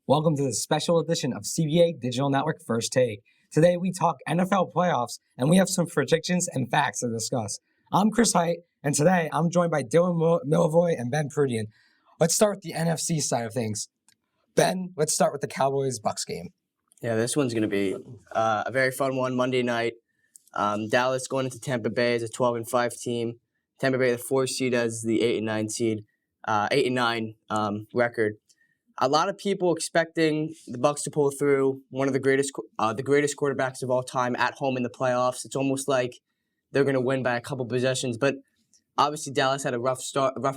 Welcome to this special edition of CBA Digital Network First Take. Today we talk NFL playoffs, and we have some predictions and facts to discuss. I'm Chris Height, and today I'm joined by Dylan Milivoy and Ben Prudian. Let's start with the NFC side of things. Ben, let's start with the Cowboys-Bucs game. Yeah, this one's going to be a very fun one, Monday night. Dallas going into Tampa Bay as a 12-5 team. Tampa Bay, the 4 seed, as the 8-9 seed, 8-9 record. A lot of people expecting the Bucs to pull through. One of the greatest quarterbacks of all time at home in the playoffs. It's almost like they're going to win by a couple possessions. But obviously, Dallas had a rough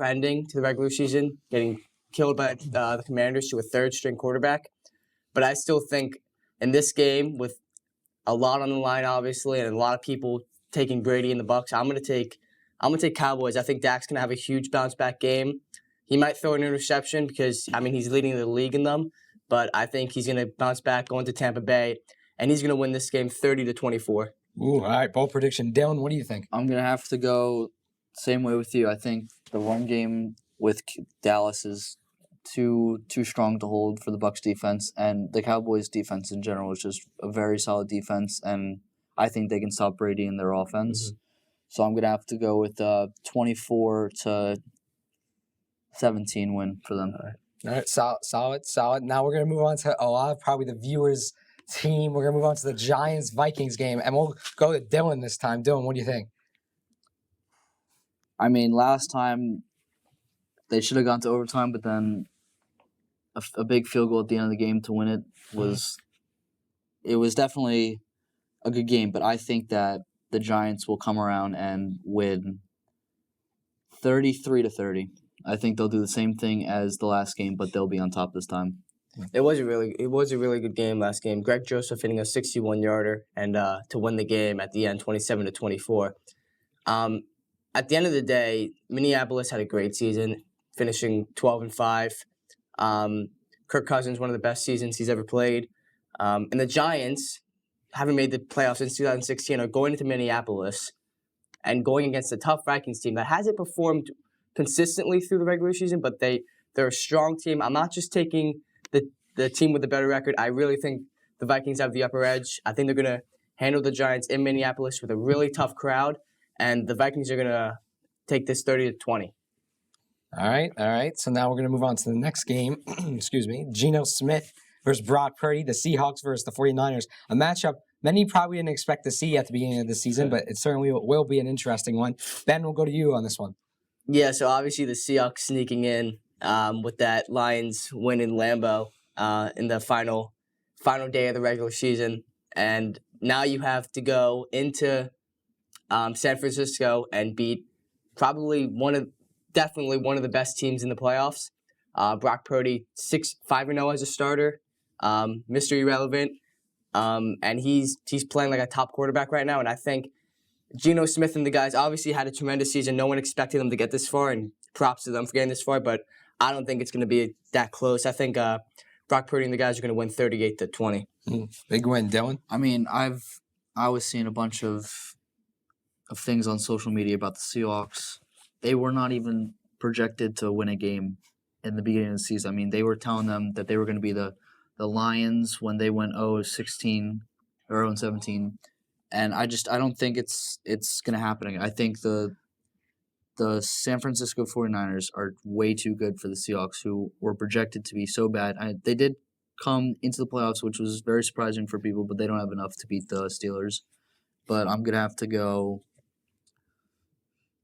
ending to the regular season, getting killed by the Commanders to a third-string quarterback. But I still think in this game, with a lot on the line, obviously, and a lot of people taking Brady in the Bucs, I'm gonna take Cowboys. I think Dak's gonna have a huge bounce back game. He might throw an interception because he's leading the league in them, but I think he's gonna bounce back going to Tampa Bay, and he's gonna win this game 30-24. Ooh, all right, bold prediction. Dylan, what do you think? I'm gonna have to go same way with you. I think the run game with Dallas is too strong to hold for the Bucs defense, and the Cowboys defense in general is just a very solid defense, and I think they can stop Brady in their offense. Mm-hmm. So I'm gonna have to go with 24-17 win for them. All right, solid. Now we're gonna move on to a lot of probably the viewers' team. We're gonna move on to the Giants-Vikings game, and we'll go to Dylan this time. Dylan, what do you think? Last time they should have gone to overtime, but then a big field goal at the end of the game to win it was definitely a good game. But I think that the Giants will come around and win 33-30. I think they'll do the same thing as the last game, but they'll be on top this time. It was a really good game last game. Greg Joseph hitting a 61-yarder and to win the game at the end, 27-24. At the end of the day, Minneapolis had a great season, finishing 12-5. Kirk Cousins, one of the best seasons he's ever played. And the Giants, having made the playoffs since 2016, are going into Minneapolis and going against a tough Vikings team that hasn't performed consistently through the regular season, but they're a strong team. I'm not just taking the team with the better record. I really think the Vikings have the upper edge. I think they're going to handle the Giants in Minneapolis with a really tough crowd, and the Vikings are going to take this 30-20. All right. So now we're going to move on to the next game. Excuse me. Geno Smith versus Brock Purdy, the Seahawks versus the 49ers. A matchup many probably didn't expect to see at the beginning of the season, but it certainly will be an interesting one. Ben, we'll go to you on this one. Yeah, so obviously the Seahawks sneaking in with that Lions win in Lambeau in the final day of the regular season. And now you have to go into San Francisco and beat probably definitely one of the best teams in the playoffs. Brock Purdy, 5-0 as a starter, Mr. Irrelevant, and he's playing like a top quarterback right now. And I think Geno Smith and the guys obviously had a tremendous season. No one expected them to get this far, and props to them for getting this far. But I don't think it's going to be that close. I think Brock Purdy and the guys are going to win 38-20. Big win, Dylan. I was seeing a bunch of things on social media about the Seahawks. They were not even projected to win a game in the beginning of the season. They were telling them that they were going to be the Lions when they went 0-16 or 0-17, and I don't think it's going to happen again. I think the San Francisco 49ers are way too good for the Seahawks, who were projected to be so bad. They did come into the playoffs, which was very surprising for people, but they don't have enough to beat the Steelers. But I'm going to have to go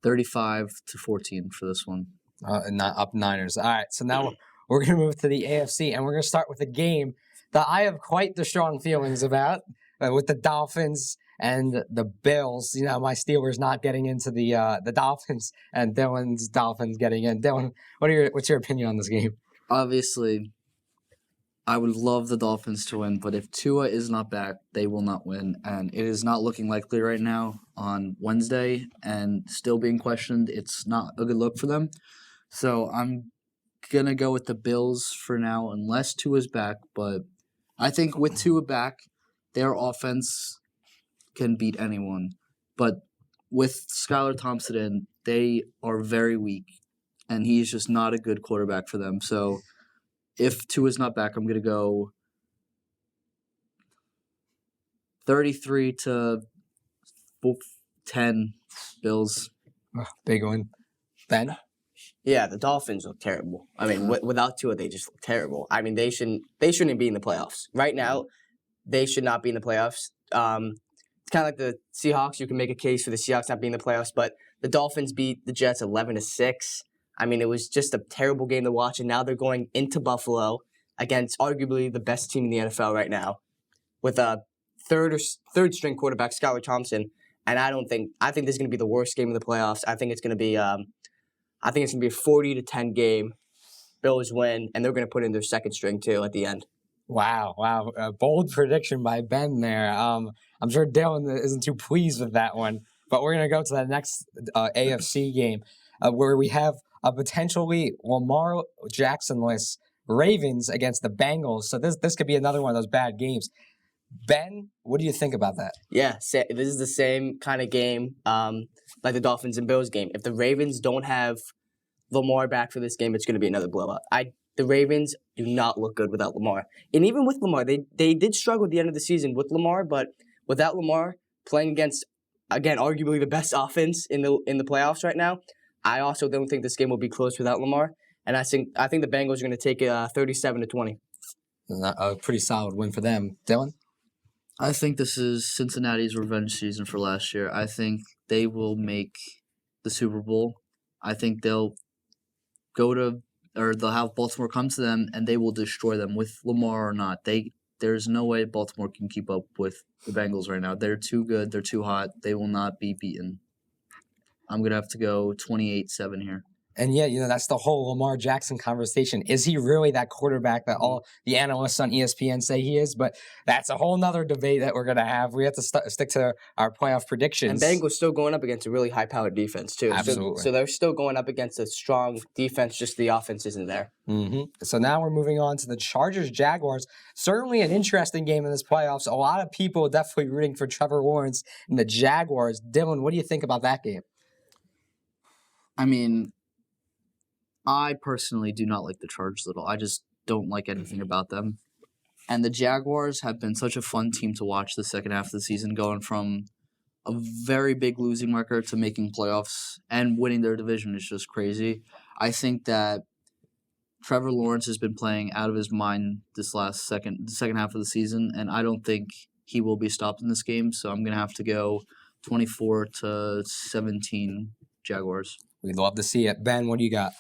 35-14 for this one. Not up Niners. All right, so now we're going to move to the AFC, and we're going to start with a game that I have quite the strong feelings about with the Dolphins and the Bills. My Steelers not getting into the Dolphins, and Dylan's Dolphins getting in. Dylan, what's your opinion on this game? Obviously, I would love the Dolphins to win, but if Tua is not back, they will not win, and it is not looking likely right now on Wednesday, and still being questioned. It's not a good look for them. So I'm going to go with the Bills for now, unless Tua's back. But I think with Tua back, their offense can beat anyone. But with Skylar Thompson in, they are very weak, and he's just not a good quarterback for them. So if Tua's not back, I'm going to go 33-10 Bills. Big one. Ben? Yeah, the Dolphins look terrible. I mean, without Tua, they just look terrible. I mean, they shouldn't be in the playoffs right now. They should not be in the playoffs. It's kind of like the Seahawks. You can make a case for the Seahawks not being in the playoffs, but the Dolphins beat the Jets 11-6. I mean, it was just a terrible game to watch, and now they're going into Buffalo against arguably the best team in the NFL right now, with a third string quarterback, Skylar Thompson. And I think this is going to be the worst game of the playoffs. I think it's going to be a 40-10 game. Bills win, and they're going to put in their second string too at the end. Wow. A bold prediction by Ben there. I'm sure Dylan isn't too pleased with that one, but we're going to go to the next AFC game where we have a potentially Lamar Jackson-less Ravens against the Bengals. So this could be another one of those bad games. Ben, what do you think about that? Yeah, this is the same kind of game like the Dolphins and Bills game. If the Ravens don't have Lamar back for this game, it's going to be another blowout. The Ravens do not look good without Lamar. And even with Lamar, they did struggle at the end of the season with Lamar, but without Lamar playing against, again, arguably the best offense in the playoffs right now, I also don't think this game will be close without Lamar. And I think the Bengals are going to take it 37-20. A pretty solid win for them. Dylan? I think this is Cincinnati's revenge season for last year. I think they will make the Super Bowl. I think they'll they'll have Baltimore come to them and they will destroy them with Lamar or not. There's no way Baltimore can keep up with the Bengals right now. They're too good. They're too hot. They will not be beaten. I'm going to have to go 28-7 here. And yeah, that's the whole Lamar Jackson conversation. Is he really that quarterback that all the analysts on ESPN say he is? But that's a whole nother debate that we're going to have. We have to stick to our playoff predictions. And Bengals still going up against a really high-powered defense, too. Absolutely. So they're still going up against a strong defense, just the offense isn't there. Mm-hmm. So now we're moving on to the Chargers-Jaguars. Certainly an interesting game in this playoffs. A lot of people definitely rooting for Trevor Lawrence and the Jaguars. Dylan, what do you think about that game? I mean, I personally do not like the Chargers at all. I just don't like anything about them. And the Jaguars have been such a fun team to watch the second half of the season, going from a very big losing record to making playoffs and winning their division is just crazy. I think that Trevor Lawrence has been playing out of his mind the second half of the season, and I don't think he will be stopped in this game. So I'm going to have to go 24-17 Jaguars. We'd love to see it. Ben, what do you got?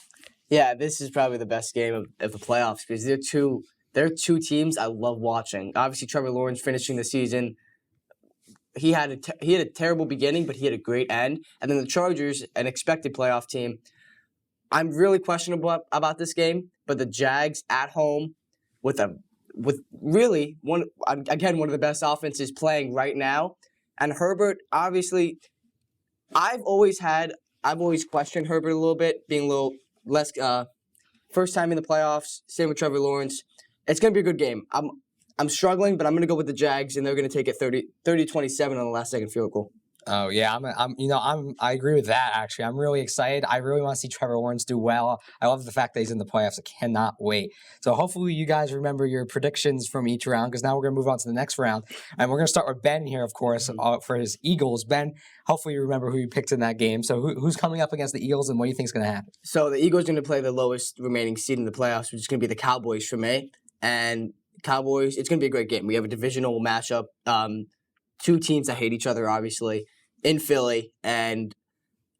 Yeah, this is probably the best game of the playoffs because they're two teams I love watching. Obviously, Trevor Lawrence finishing the season, he had a terrible beginning, but he had a great end. And then the Chargers, an expected playoff team. I'm really questionable about this game, but the Jags at home with really one of the best offenses playing right now, and Herbert obviously, I've always questioned Herbert a little bit, being a little less first time in the playoffs. Same with Trevor Lawrence. It's gonna be a good game. I'm struggling, but I'm gonna go with the Jags, and they're gonna take it 30-27 on the last second field goal. Oh yeah, I agree with that. Actually, I'm really excited. I really want to see Trevor Lawrence do well. I love the fact that he's in the playoffs. I cannot wait. So hopefully you guys remember your predictions from each round, because now we're gonna move on to the next round, and we're gonna start with Ben here, of course, for his Eagles. Ben, hopefully you remember who you picked in that game. So who's coming up against the Eagles, and what do you think is gonna happen? So the Eagles are gonna play the lowest remaining seed in the playoffs, which is gonna be the Cowboys for me. And Cowboys, it's gonna be a great game. We have a divisional matchup. Two teams that hate each other, obviously, in Philly, and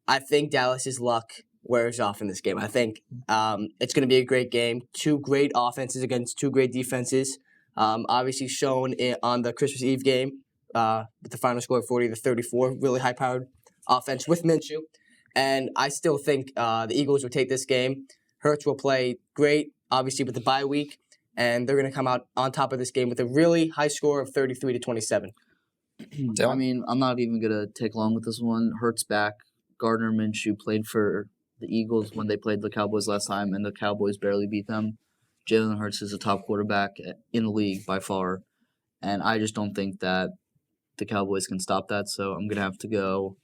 I think Dallas's luck wears off in this game. I think it's going to be a great game. Two great offenses against two great defenses. Obviously shown on the Christmas Eve game with the final score of 40-34. Really high-powered offense with Minshew. And I still think the Eagles will take this game. Hurts will play great, obviously, with the bye week, and they're going to come out on top of this game with a really high score of 33-27. I mean, I'm not even going to take long with this one. Hurts back. Gardner Minshew played for the Eagles when they played the Cowboys last time, and the Cowboys barely beat them. Jalen Hurts is a top quarterback in the league by far, and I just don't think that the Cowboys can stop that, so I'm going to have to go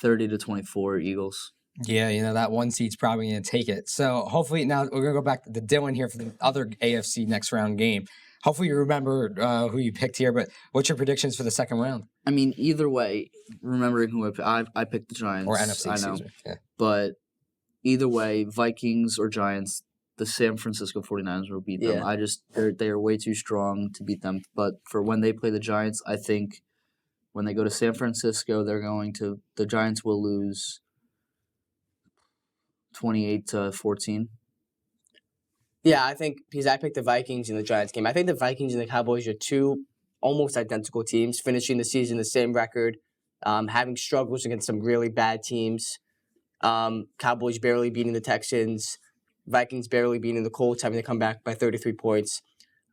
30-24 Eagles. Yeah, that one seed's probably going to take it. So hopefully now we're going to go back to Dylan here for the other AFC next round game. Hopefully you remember who you picked here, but what's your predictions for the second round? I mean, either way, remembering who I picked the Giants. Or NFC, I know. excuse me. Yeah. But either way, Vikings or Giants, the San Francisco 49ers will beat them. Yeah. They are way too strong to beat them. But for when they play the Giants, I think when they go to San Francisco, the Giants will lose 28-14. Yeah, I think because I picked the Vikings in the Giants game. I think the Vikings and the Cowboys are two almost identical teams, finishing the season the same record, having struggles against some really bad teams. Cowboys barely beating the Texans, Vikings barely beating the Colts, having to come back by 33 points.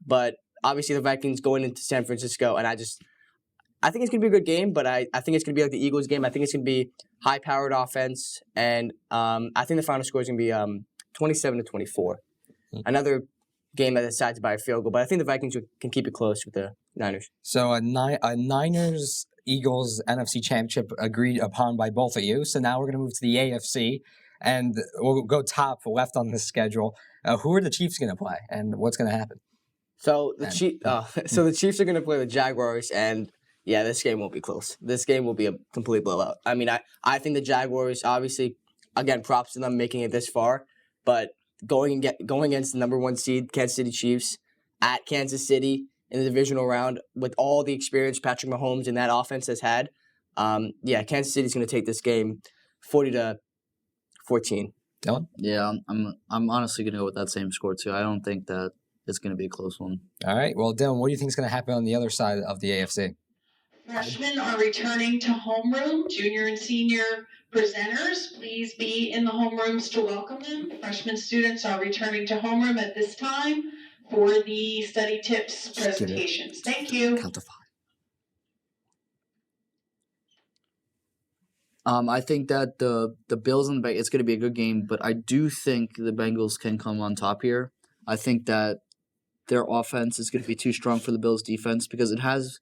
But obviously the Vikings going into San Francisco, and I think it's going to be a good game, but I think it's going to be like the Eagles game. I think it's going to be high-powered offense, and I think the final score is going to be 27-24. Another game that decides by a field goal, but I think the Vikings can keep it close with the Niners. So a Niners-Eagles NFC Championship agreed upon by both of you. So now we're going to move to the AFC, and we'll go top left on the schedule. Who are the Chiefs going to play, and what's going to happen? So the Chiefs are going to play the Jaguars, and yeah, this game won't be close. This game will be a complete blowout. I mean, I think the Jaguars, obviously, again, props to them making it this far, but going against the number one seed Kansas City Chiefs at Kansas City in the divisional round with all the experience Patrick Mahomes and that offense has had, Kansas City's going to take this game 40-14. Dylan? Yeah, I'm honestly going to go with that same score too. I don't think that it's going to be a close one. All right. Well, Dylan, what do you think is going to happen on the other side of the AFC? Freshmen are returning to homeroom. Junior and senior presenters, please be in the homerooms to welcome them. Freshman students are returning to homeroom at this time for the study tips presentations. Thank you. Count to 5. I think that the Bills and the Bengals, it's going to be a good game, but I do think the Bengals can come on top here. I think that their offense is going to be too strong for the Bills' defense because it has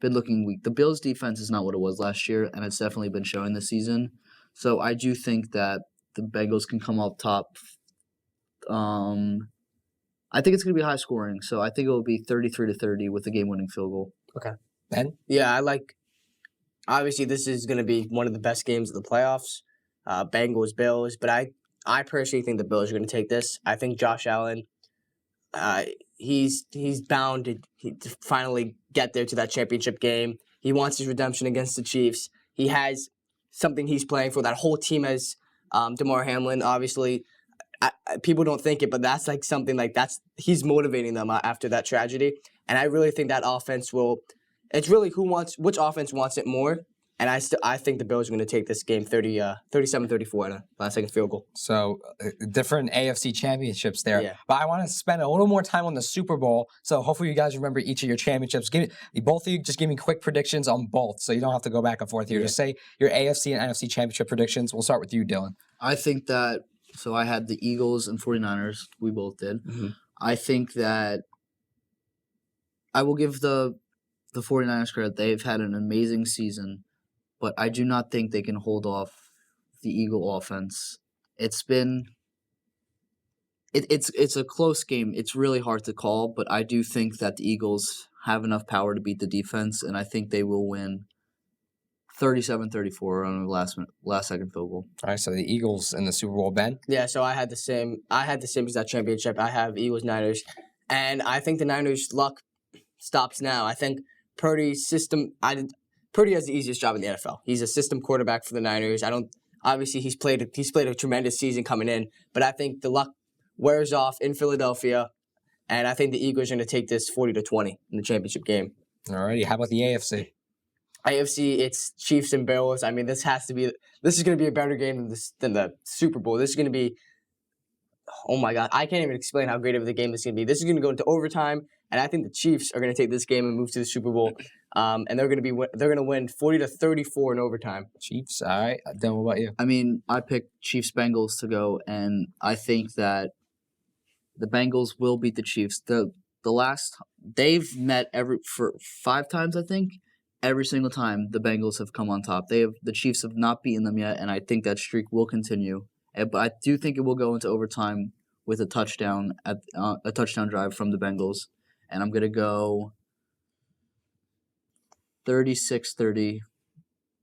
been looking weak. The Bills' defense is not what it was last year, and it's definitely been showing this season. So I do think that the Bengals can come up top. I think it's going to be high scoring, so I think it will be 33-30 with a game-winning field goal. Okay. Ben? Yeah, obviously this is going to be one of the best games of the playoffs, Bengals, Bills, but I personally think the Bills are going to take this. I think Josh Allen, he's bound to finally get there to that championship game. He wants his redemption against the Chiefs. He has something he's playing for. That whole team has DeMar Hamlin, obviously. People don't think it, but that's like something like he's motivating them after that tragedy. And I really think that offense it's really which offense wants it more. And I think the Bills are going to take this game 37-34 on a last-second field goal. So different AFC championships there. Yeah. But I want to spend a little more time on the Super Bowl. So hopefully you guys remember each of your championships. Both of you just give me quick predictions on both, so you don't have to go back and forth here. Yeah. Just say your AFC and NFC championship predictions. We'll start with you, Dylan. I think that – so I had the Eagles and 49ers. We both did. Mm-hmm. I think that I will give the 49ers credit. They've had an amazing season. But I do not think they can hold off the Eagle offense. It's a close game. It's really hard to call, but I do think that the Eagles have enough power to beat the defense, and I think they will win 37-34 on a last second field goal. All right, so the Eagles in the Super Bowl, Ben? Yeah, so I had the same exact championship. I have Eagles, Niners, and I think the Niners' luck stops now. I think Purdy's system. Purdy has the easiest job in the NFL. He's a system quarterback for the Niners. Obviously he's played a tremendous season coming in, but I think the luck wears off in Philadelphia, and I think the Eagles are going to take this 40-20 in the championship game. All righty, how about the AFC? AFC, it's Chiefs and Bills. I mean, this is going to be a better game than the Super Bowl. This is going to be, oh my God, I can't even explain how great of the game this is going to be. This is going to go into overtime, and I think the Chiefs are going to take this game and move to the Super Bowl. And they're going to win 40-34 in overtime. Chiefs, all right. Then what about you? I mean, I picked Chiefs Bengals to go, and I think that the Bengals will beat the Chiefs. They've met for 5 times, I think. every single time the Bengals have come on top. The Chiefs have not beaten them yet, and I think that streak will continue. But I do think it will go into overtime with a touchdown drive from the Bengals, and I'm gonna go 36-30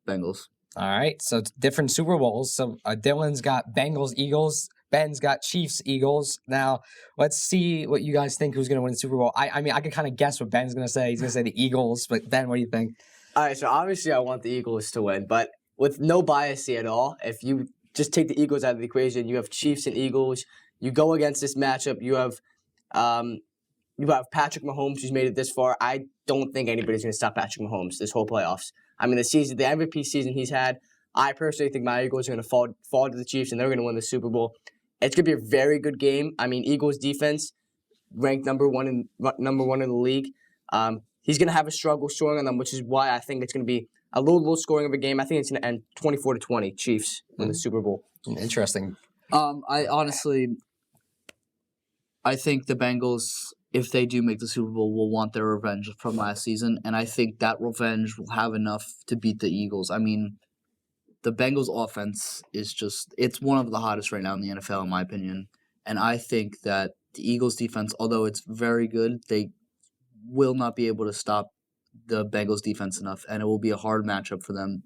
Bengals. All right, so it's different Super Bowls. So Dylan's got Bengals, Eagles. Ben's got Chiefs, Eagles. Now, let's see what you guys think who's going to win the Super Bowl. I mean, I could kind of guess what Ben's going to say. He's going to say the Eagles, but Ben, what do you think? All right, so obviously I want the Eagles to win, but with no bias at all, if you just take the Eagles out of the equation, you have Chiefs and Eagles. You go against this matchup. You have Patrick Mahomes, who's made it this far. I don't think anybody's going to stop Patrick Mahomes this whole playoffs. I mean, the MVP season he's had, I personally think my Eagles are going to fall to the Chiefs, and they're going to win the Super Bowl. It's going to be a very good game. I mean, Eagles defense ranked number one in the league. He's going to have a struggle scoring on them, which is why I think it's going to be a low scoring of a game. I think it's going to end 24-20. Chiefs win the Super Bowl. Interesting. I think the Bengals, if they do make the Super Bowl, will want their revenge from last season, and I think that revenge will have enough to beat the Eagles. I mean, the Bengals offense is it's one of the hottest right now in the NFL, in my opinion. And I think that the Eagles defense, although it's very good, they will not be able to stop the Bengals defense enough, and it will be a hard matchup for them.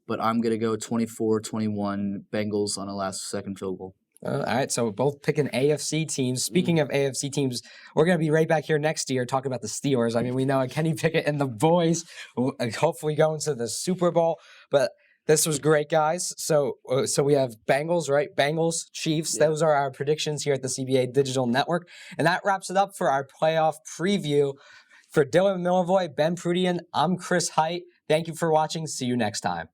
But I'm going to go 24-21 Bengals on a last-second field goal. All right, so we're both picking AFC teams. Speaking of AFC teams, we're going to be right back here next year talking about the Steelers. I mean, we know Kenny Pickett and the boys will hopefully go into the Super Bowl, but this was great, guys. So we have Bengals, right? Bengals, Chiefs. Yeah. Those are our predictions here at the CBA Digital Network. And that wraps it up for our playoff preview. For Dylan Milivoy, Ben Prudian, I'm Chris Height. Thank you for watching. See you next time.